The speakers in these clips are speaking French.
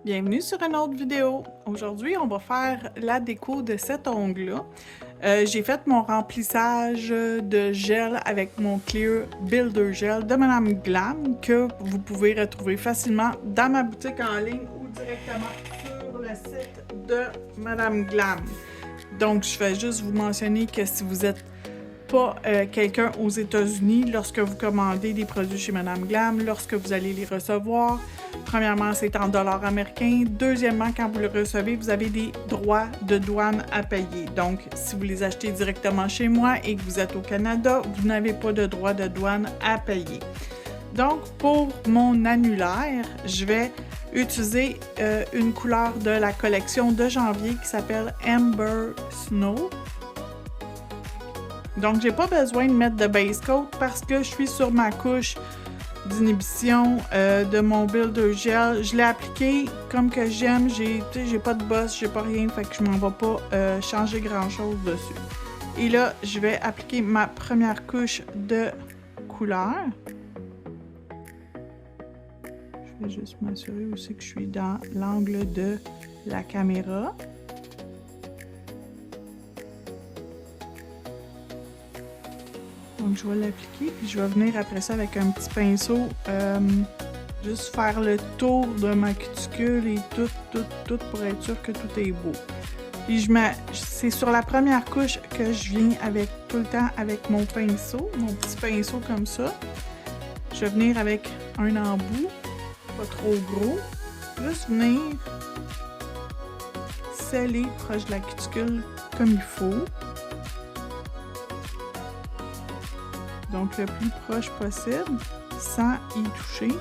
Bienvenue sur une autre vidéo. Aujourd'hui, on va faire la déco de cet ongle-là. J'ai fait mon remplissage de gel avec mon Clear Builder Gel de Madame Glam que vous pouvez retrouver facilement dans ma boutique en ligne ou directement sur le site de Madame Glam. Donc, je vais juste vous mentionner que si vous êtes pas quelqu'un aux États-Unis, lorsque vous commandez des produits chez Madame Glam, lorsque vous allez les recevoir, premièrement, c'est en dollars américains. Deuxièmement, quand vous le recevez, vous avez des droits de douane à payer. Donc, si vous les achetez directement chez moi et que vous êtes au Canada, vous n'avez pas de droits de douane à payer. Donc, pour mon annulaire, je vais utiliser une couleur de la collection de janvier qui s'appelle Amber Snow. Donc, j'ai pas besoin de mettre de base coat parce que je suis sur ma couche d'inhibition de mon Builder Gel. Je l'ai appliqué comme que j'aime. J'ai pas de bosse, j'ai pas rien, fait que je m'en vais pas changer grand-chose dessus. Et là, je vais appliquer ma première couche de couleur. Je vais juste m'assurer aussi que je suis dans l'angle de la caméra. Donc, je vais l'appliquer, puis je vais venir après ça avec un petit pinceau, juste faire le tour de ma cuticule et tout pour être sûr que tout est beau. Puis c'est sur la première couche que je viens avec tout le temps avec mon pinceau, mon petit pinceau comme ça. Je vais venir avec un embout, pas trop gros, juste venir sceller proche de la cuticule comme il faut. Donc, le plus proche possible, sans y toucher.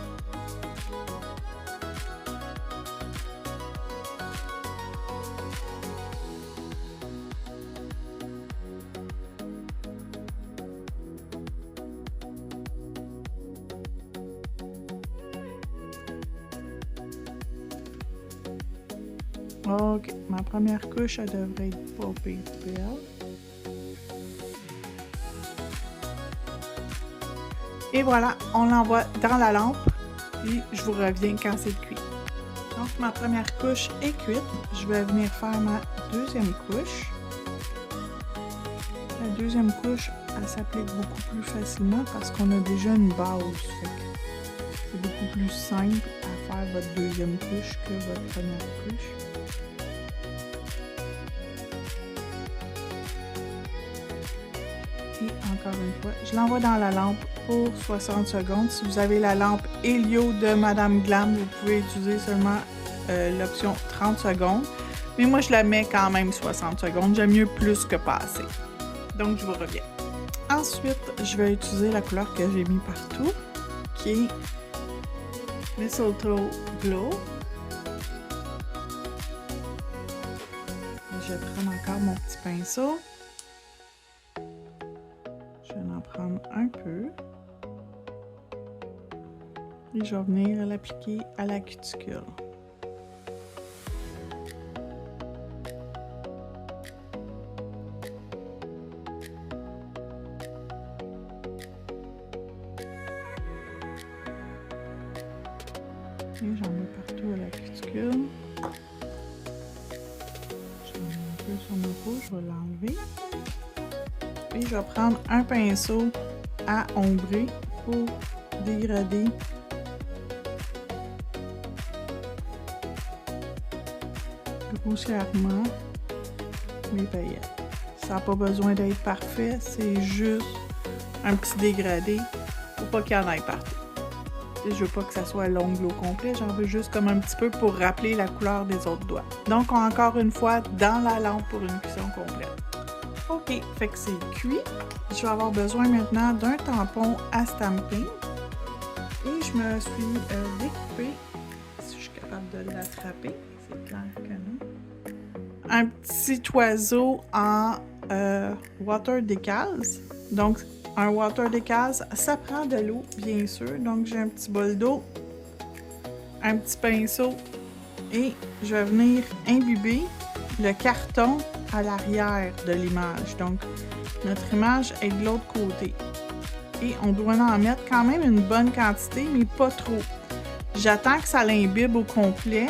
OK, ma première couche, elle devrait être pas belle. Et voilà, on l'envoie dans la lampe, puis je vous reviens quand c'est cuit. Donc, ma première couche est cuite. Je vais venir faire ma deuxième couche. La deuxième couche, elle s'applique beaucoup plus facilement parce qu'on a déjà une base. C'est beaucoup plus simple à faire votre deuxième couche que votre première couche. Et encore une fois, je l'envoie dans la lampe pour 60 secondes. Si vous avez la lampe Helio de Madame Glam, vous pouvez utiliser seulement l'option 30 secondes. Mais moi, je la mets quand même 60 secondes. J'aime mieux plus que pas assez. Donc, je vous reviens. Ensuite, je vais utiliser la couleur que j'ai mis partout, qui est Mistletoe Glow. Je vais prendre encore mon petit pinceau. Je vais en prendre un peu. Et je vais venir l'appliquer à la cuticule. Et j'en mets partout à la cuticule. J'en mets un peu sur ma peau, je vais l'enlever. Et je vais prendre un pinceau à ombrer pour dégrader grossièrement mes paillettes. Ça n'a pas besoin d'être parfait, c'est juste un petit dégradé pour pas qu'il y en ait partout. Je veux pas que ça soit l'ongle au complet, j'en veux juste comme un petit peu pour rappeler la couleur des autres doigts. Donc encore une fois, dans la lampe pour une cuisson complète. OK, fait que c'est cuit. Je vais avoir besoin maintenant d'un tampon à stamping. Et je me suis découpé, si je suis capable de l'attraper, c'est clair que non, un petit oiseau en water decals. Donc, un water decals, ça prend de l'eau, bien sûr. Donc, j'ai un petit bol d'eau, un petit pinceau et je vais venir imbiber le carton à l'arrière de l'image. Donc, notre image est de l'autre côté. Et on doit en mettre quand même une bonne quantité, mais pas trop. J'attends que ça l'imbibe au complet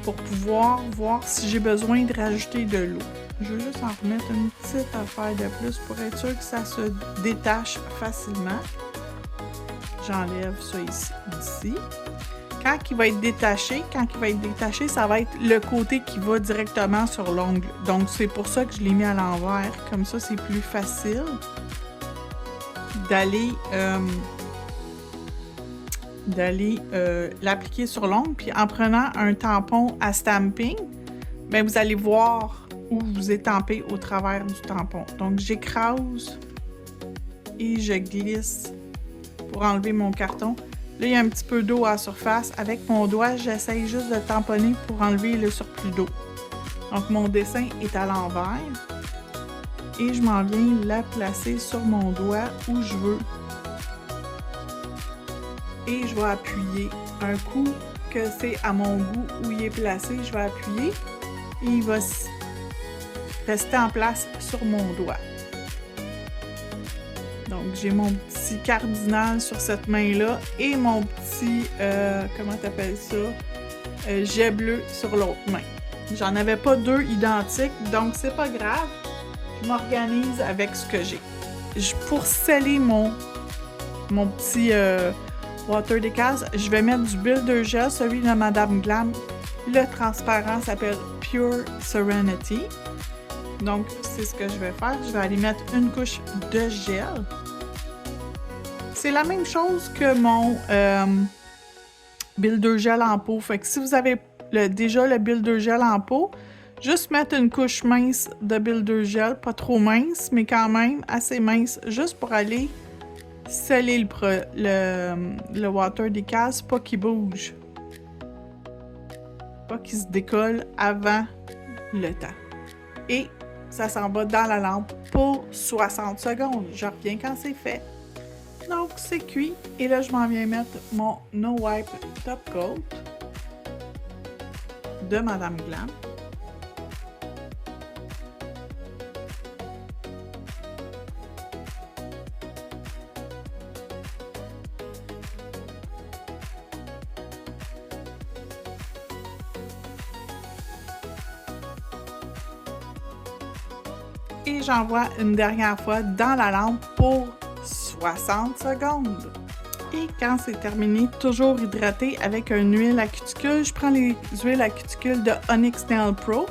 pour pouvoir voir si j'ai besoin de rajouter de l'eau. Je vais juste en remettre une petite affaire de plus pour être sûr que ça se détache facilement. J'enlève ça d'ici. Quand il va être détaché, ça va être le côté qui va directement sur l'ongle. Donc, c'est pour ça que je l'ai mis à l'envers. Comme ça, c'est plus facile d'aller l'appliquer sur l'ongle. Puis en prenant un tampon à stamping, bien, vous allez voir où vous étampez au travers du tampon. Donc, j'écrase et je glisse pour enlever mon carton. Là, il y a un petit peu d'eau à la surface. Avec mon doigt, j'essaye juste de tamponner pour enlever le surplus d'eau. Donc, mon dessin est à l'envers. Et je m'en viens la placer sur mon doigt où je veux. Et je vais appuyer. Un coup que c'est à mon goût où il est placé, je vais appuyer. Et il va rester en place sur mon doigt. Donc, j'ai mon petit cardinal sur cette main-là et mon petit, comment t'appelles ça, jet bleu sur l'autre main. J'en avais pas deux identiques, donc c'est pas grave. Je m'organise avec ce que j'ai. Pour sceller mon petit water decal, je vais mettre du Builder Gel, celui de Madame Glam. Le transparent s'appelle Pure Serenity. Donc, c'est ce que je vais faire. Je vais aller mettre une couche de gel. C'est la même chose que mon Builder Gel en pot. Fait que si vous avez déjà le Builder Gel en pot, juste mettre une couche mince de Builder Gel, pas trop mince, mais quand même assez mince, juste pour aller sceller le water decal, pas qu'il bouge. Pas qu'il se décolle avant le temps. Et ça s'en va dans la lampe pour 60 secondes. Je reviens quand c'est fait. Donc, c'est cuit. Et là, je m'en viens mettre mon No Wipe Top Coat de Madame Glam. Et j'envoie une dernière fois dans la lampe pour 60 secondes. Et quand c'est terminé, toujours hydraté avec une huile à cuticule. Je prends les huiles à cuticule de Onyx Nail Pro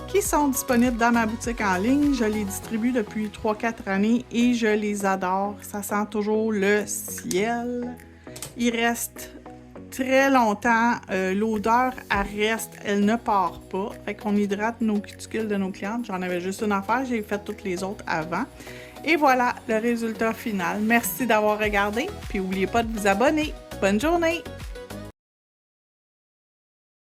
qui sont disponibles dans ma boutique en ligne. Je les distribue depuis 3-4 années et je les adore. Ça sent toujours le ciel. Il reste très longtemps. L'odeur, elle reste, elle ne part pas. Fait qu'on hydrate nos cuticules de nos clientes. J'en avais juste une affaire, j'ai fait toutes les autres avant. Et voilà le résultat final. Merci d'avoir regardé, puis n'oubliez pas de vous abonner. Bonne journée!